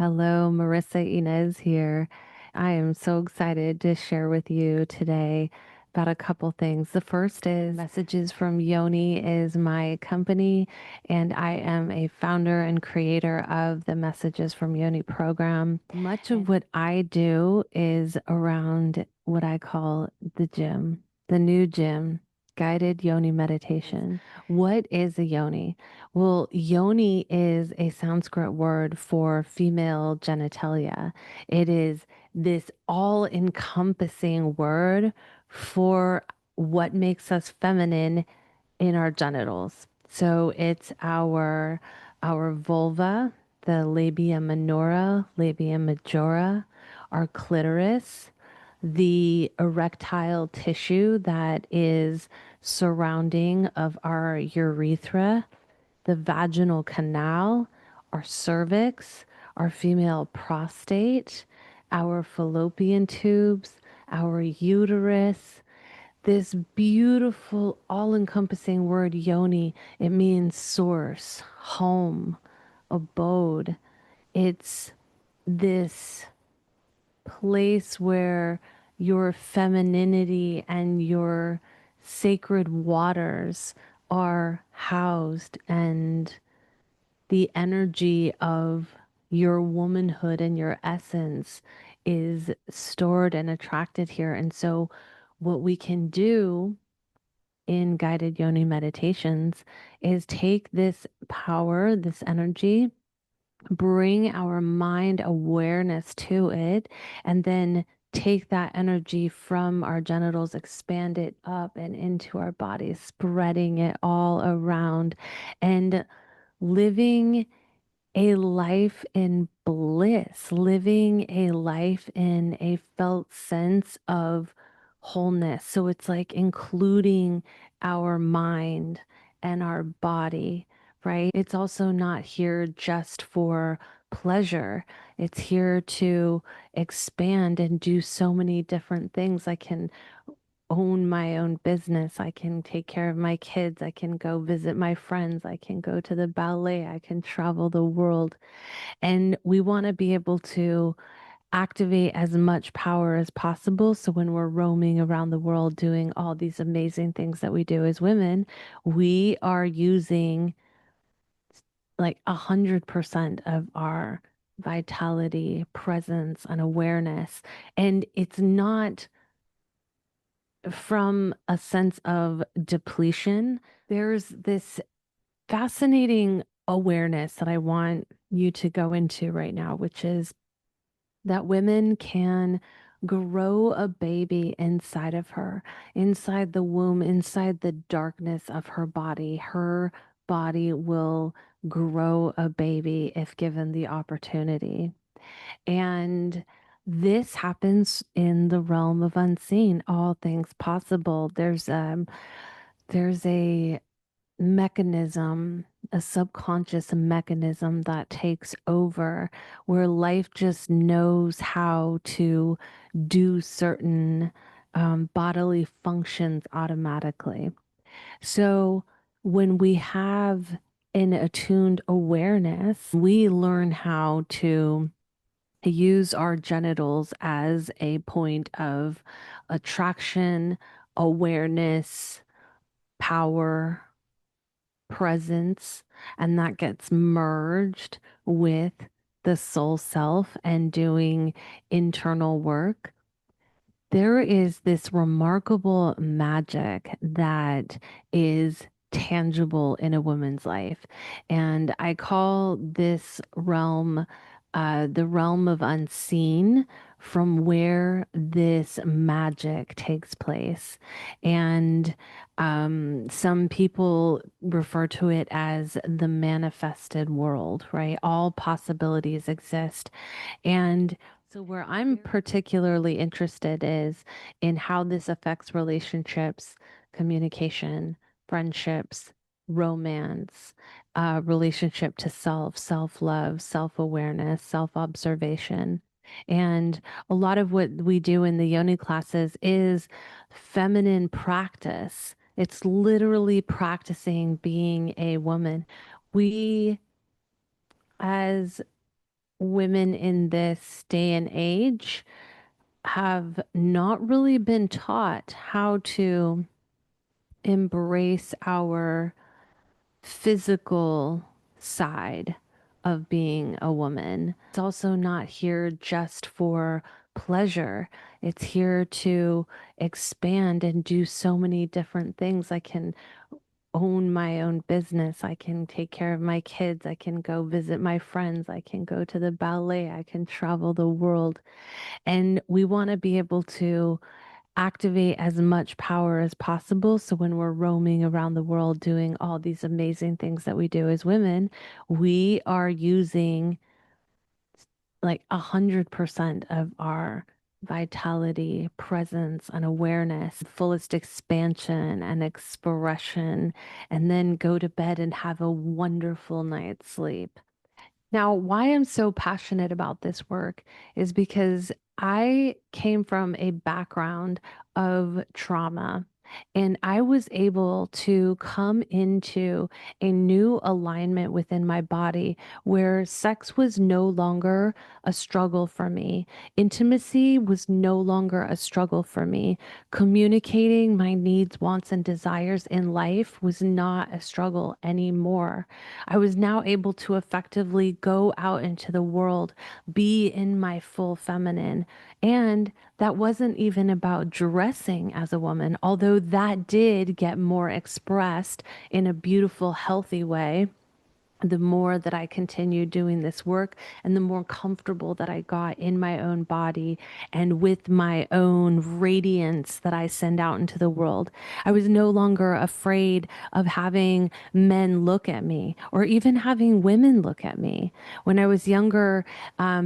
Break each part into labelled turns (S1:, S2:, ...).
S1: Hello, MarisaYnez here. I am so excited to share with you today about a couple things. The first is Messages from Yoni is my company, and I am a founder and creator of the Messages from Yoni program. Much of what I do is around what I call the gym, the new gym. Guided yoni meditation. What is a yoni? Well, yoni is a Sanskrit word for female genitalia. It is this all encompassing word for what makes us feminine in our genitals. So it's our vulva, the labia minora, labia majora, our clitoris, the erectile tissue that is surrounding of our urethra, the vaginal canal, our cervix, our female prostate, our fallopian tubes, our uterus. This beautiful, all encompassing word yoni, it means source, home, abode. It's this place where your femininity and your sacred waters are housed, and the energy of your womanhood and your essence is stored and attracted here. And so, what we can do in guided yoni meditations is take this power, this energy, bring our mind awareness to it, and then take that energy from our genitals, expand it up and into our bodies, spreading it all around and living a life in bliss, living a life in a felt sense of wholeness. So it's like including our mind and our body, right? It's also not here just for pleasure. It's here to expand and do so many different things. I can own my own business. I can take care of my kids. I can go visit my friends. I can go to the ballet. I can travel the world. And we want to be able to activate as much power as possible. So when we're roaming around the world doing all these amazing things that we do as women, we are using like 100% of our vitality, presence, and awareness. And it's not from a sense of depletion. There's this fascinating awareness that I want you to go into right now, which is that women can grow a baby inside of her, inside the womb, inside the darkness of her body. Her body will grow a baby if given the opportunity. And this happens in the realm of unseen, all things possible. There's a mechanism, a subconscious mechanism that takes over where life just knows how to do certain bodily functions automatically. So when we have an attuned awareness, we learn how to use our genitals as a point of attraction, awareness, power, presence, and that gets merged with the soul self and doing internal work. There is this remarkable magic that is tangible in a woman's life. And I call this realm the realm of unseen, from where this magic takes place. And some people refer to it as the manifested world, right? All possibilities exist. And so, where I'm particularly interested is in how this affects relationships, communication, friendships, romance, relationship to self, self love, self awareness, self observation. And a lot of what we do in the yoni classes is feminine practice. It's literally practicing being a woman. We, as women in this day and age have not really been taught how to embrace our physical side of being a woman. It's also not here just for pleasure. It's here to expand and do so many different things. I can own my own business. I can take care of my kids. I can go visit my friends. I can go to the ballet. I can travel the world. And we want to be able to activate as much power as possible. So when we're roaming around the world doing all these amazing things that we do as women, we are using like 100% of our vitality, presence, and awareness, fullest expansion and expression, and then go to bed and have a wonderful night's sleep. Now, why I'm so passionate about this work is because I came from a background of trauma, and I was able to come into a new alignment within my body where sex was no longer a struggle for me. Intimacy was no longer a struggle for me. Communicating my needs, wants, and desires in life was not a struggle anymore. I was now able to effectively go out into the world, be in my full feminine. And that wasn't even about dressing as a woman, although that did get more expressed in a beautiful, healthy way the more that I continued doing this work and the more comfortable that I got in my own body and with my own radiance that I send out into the world. I was no longer afraid of having men look at me or even having women look at me. When I was younger,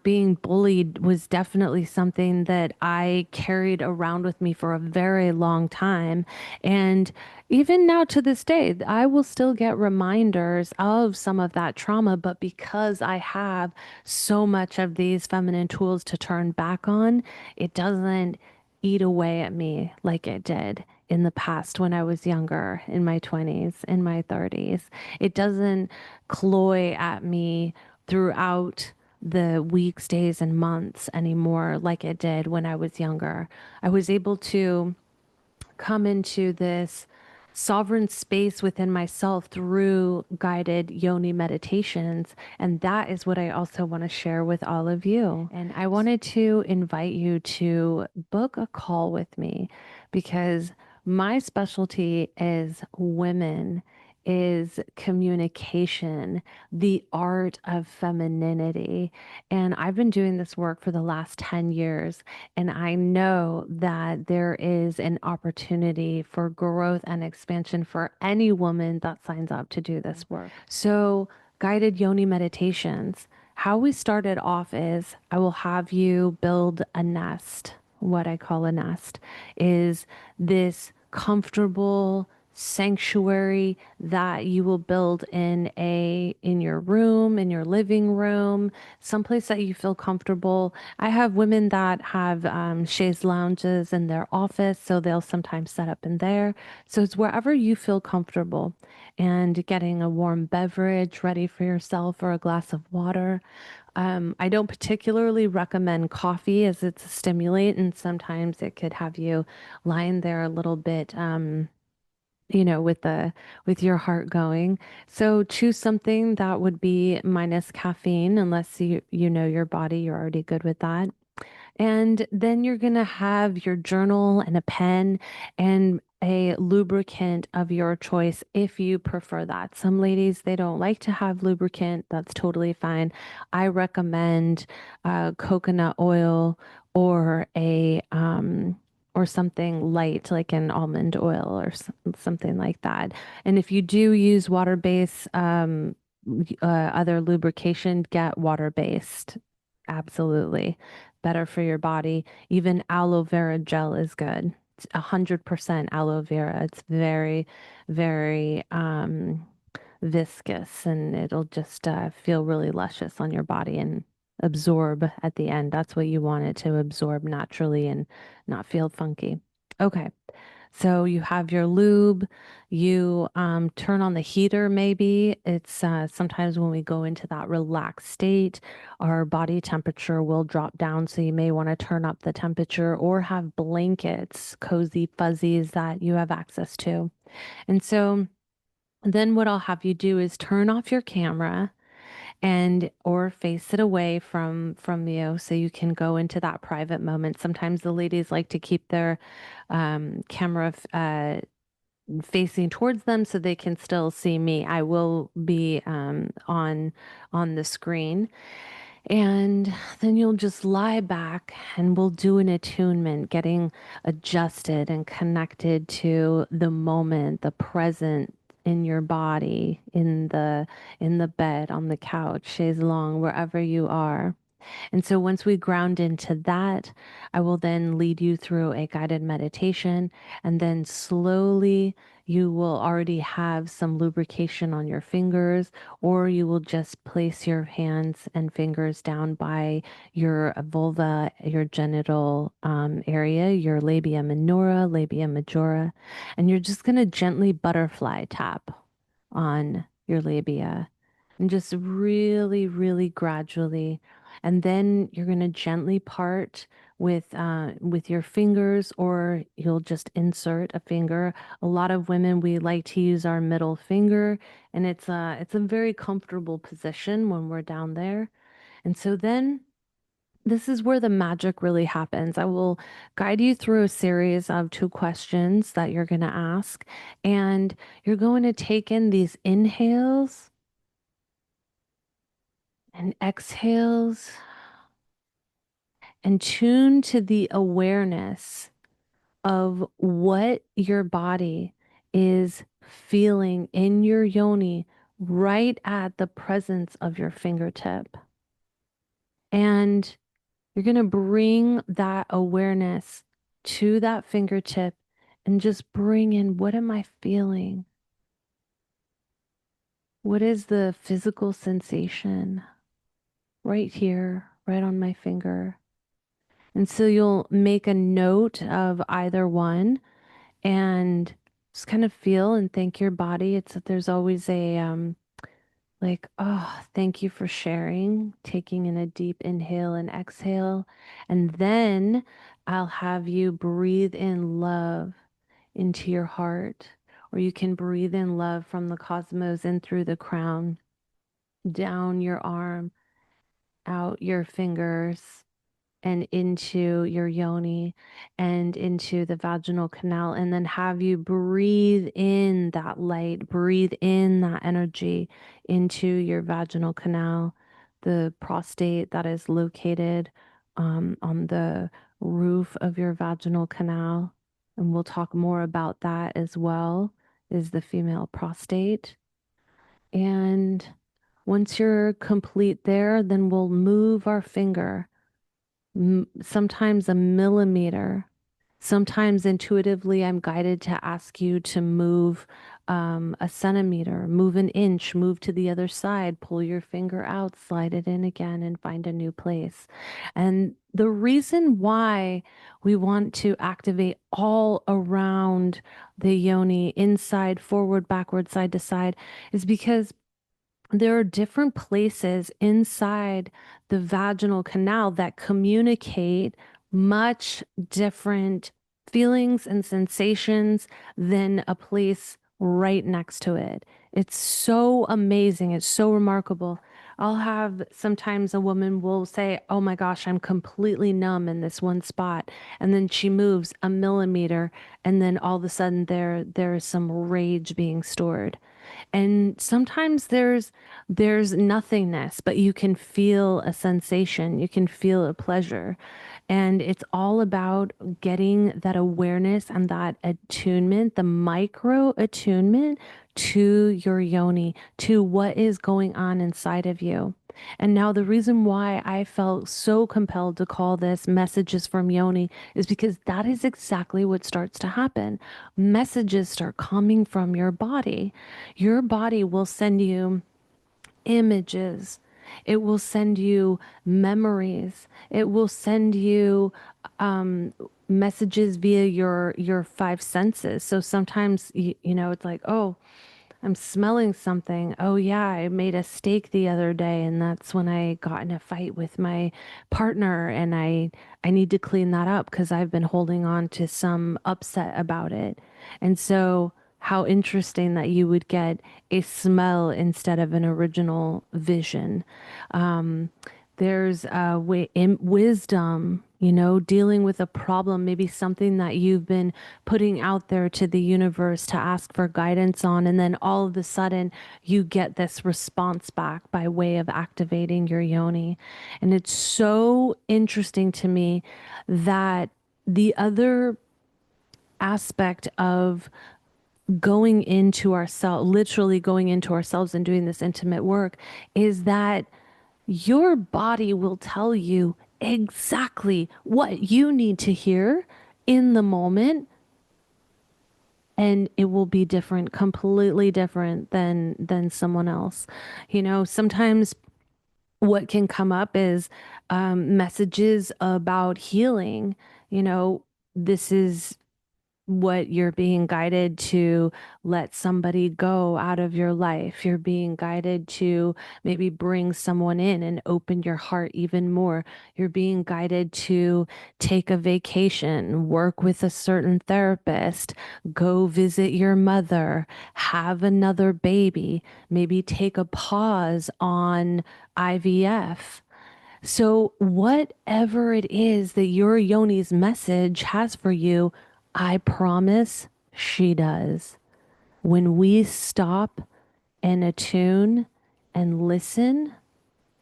S1: being bullied was definitely something that I carried around with me for a very long time. And even now to this day, I will still get reminders of some of that trauma, but because I have so much of these feminine tools to turn back on, it doesn't eat away at me like it did in the past when I was younger, in my 20s, in my 30s. It doesn't cloy at me throughout the weeks, days, and months anymore like it did when I was younger. I was able to come into this sovereign space within myself through guided Yoni meditations. And that is what I also want to share with all of you. And I wanted to invite you to book a call with me because my specialty is women, is communication, the art of femininity. And I've been doing this work for the last 10 years. And I know that there is an opportunity for growth and expansion for any woman that signs up to do this work. So, guided Yoni meditations, how we started off is I will have you build a nest. What I call a nest is this comfortable sanctuary that you will build in your room, in your living room, someplace that you feel comfortable. I have women that have chaise lounges in their office, so they'll sometimes set up in there. So it's wherever you feel comfortable and getting a warm beverage ready for yourself or a glass of water. I don't particularly recommend coffee as it's a stimulant, and sometimes it could have you lying there a little bit, with your heart going. So choose something that would be minus caffeine, unless you know your body, you're already good with that. And then you're going to have your journal and a pen and a lubricant of your choice if you prefer that. Some ladies, they don't like to have lubricant. That's totally fine. I recommend coconut oil or or something light like an almond oil or something like that. And if you do use water-based other lubrication, get water-based. Absolutely better for your body. Even aloe vera gel is good. It's 100% aloe vera. It's very, very viscous and it'll just feel really luscious on your body and absorb at the end. That's what you want it to absorb naturally and not feel funky. Okay. So you have your lube, you turn on the heater maybe. It's sometimes when we go into that relaxed state, our body temperature will drop down. So you may want to turn up the temperature or have blankets, cozy fuzzies that you have access to. And so then what I'll have you do is turn off your camera and or face it away from you so you can go into that private moment. Sometimes the ladies like to keep their camera facing towards them so they can still see me. I will be on the screen, and then you'll just lie back and we'll do an attunement, getting adjusted and connected to the moment, the present in your body, in the bed, on the couch, chaise longue, wherever you are. And so once we ground into that, I will then lead you through a guided meditation. And then slowly you will already have some lubrication on your fingers, or you will just place your hands and fingers down by your vulva, your genital area, your labia minora, labia majora. And you're just going to gently butterfly tap on your labia and just really, really gradually. And then you're going to gently part with your fingers, or you'll just insert a finger. A lot of women, we like to use our middle finger, and it's a very comfortable position when we're down there. And so then this is where the magic really happens. I will guide you through a series of 2 questions that you're going to ask, and you're going to take in these inhales and exhales and tune to the awareness of what your body is feeling in your yoni right at the presence of your fingertip. And you're going to bring that awareness to that fingertip and just bring in, what am I feeling? What is the physical sensation right here, right on my finger? And so you'll make a note of either one and just kind of feel and thank your body. It's that there's always a like, oh, thank you for sharing, taking in a deep inhale and exhale. And then I'll have you breathe in love into your heart, or you can breathe in love from the cosmos in through the crown, down your arm, out your fingers, and into your yoni and into the vaginal canal, and then have you breathe in that light, breathe in that energy into your vaginal canal, the prostate that is located on the roof of your vaginal canal. And we'll talk more about that as well, is the female prostate. And once you're complete there, then we'll move our finger sometimes a millimeter. Sometimes intuitively, I'm guided to ask you to move a centimeter, move an inch, move to the other side, pull your finger out, slide it in again, and find a new place. And the reason why we want to activate all around the yoni, inside, forward, backward, side to side, is because there are different places inside the vaginal canal that communicate much different feelings and sensations than a place right next to it. It's so amazing. It's so remarkable. I'll have sometimes a woman will say, "Oh my gosh, I'm completely numb in this one spot." And then she moves a millimeter, and then all of a sudden there is some rage being stored. And sometimes there's nothingness, but you can feel a sensation, you can feel a pleasure. And it's all about getting that awareness and that attunement, the micro attunement to your yoni, to what is going on inside of you. And now the reason why I felt so compelled to call this Messages from Yoni is because that is exactly what starts to happen. Messages start coming from your body. Your body will send you images It will send you memories. It will send you messages via your five senses. So sometimes you know it's like, oh, I'm smelling something. Oh, yeah, I made a steak the other day, and that's when I got in a fight with my partner, and I need to clean that up because I've been holding on to some upset about it. And so, how interesting that you would get a smell instead of an original vision. Um, there's a way in wisdom, you know, dealing with a problem, maybe something that you've been putting out there to the universe to ask for guidance on. And then all of a sudden you get this response back by way of activating your yoni. And it's so interesting to me that the other aspect of going into ourselves, literally going into ourselves and doing this intimate work, is that your body will tell you exactly what you need to hear in the moment, and it will be different, completely different than someone else. You know, sometimes what can come up is messages about healing. You know, this is what you're being guided to let somebody go out of your life. You're being guided to maybe bring someone in and open your heart even more. You're being guided to take a vacation, work with a certain therapist, go visit your mother, have another baby, maybe take a pause on IVF. So, whatever it is that your Yoni's message has for you, I promise she does. When we stop and attune and listen,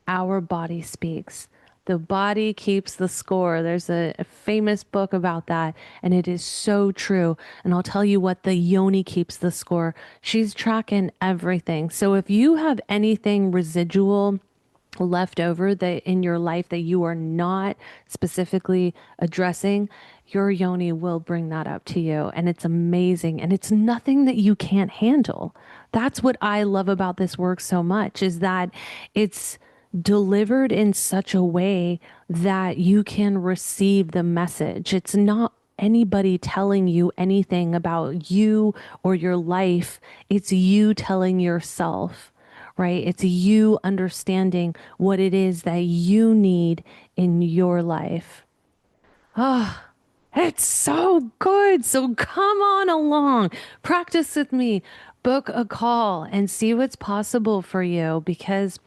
S1: our body speaks. The body keeps the score. There's a famous book about that, and it is so true. And I'll tell you what, the Yoni keeps the score. She's tracking everything. So if you have anything residual left over that in your life that you are not specifically addressing, your yoni will bring that up to you. And it's amazing. And it's nothing that you can't handle. That's what I love about this work so much, is that it's delivered in such a way that you can receive the message. It's not anybody telling you anything about you or your life. It's you telling yourself, right? It's you understanding what it is that you need in your life. Ah, oh, it's so good. So come on along, practice with me, book a call and see what's possible for you, because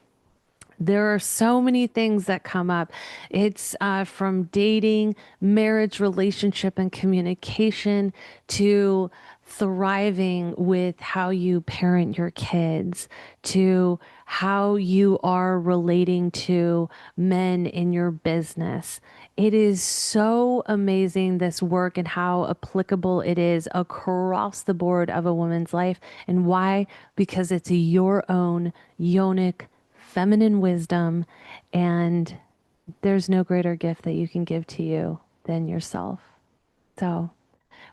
S1: there are so many things that come up. It's from dating, marriage, relationship, and communication to thriving with how you parent your kids, to how you are relating to men in your business. It is so amazing, this work, and how applicable it is across the board of a woman's life. And why? Because it's your own yonic feminine wisdom, and there's no greater gift that you can give to you than yourself. So,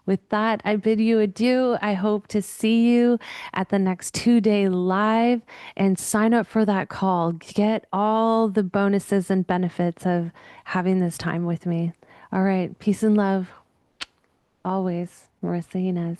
S1: with that, I bid you adieu. I hope to see you at the next 2-day live, and sign up for that call. Get all the bonuses and benefits of having this time with me. All right. Peace and love. Always, MarisaYnez.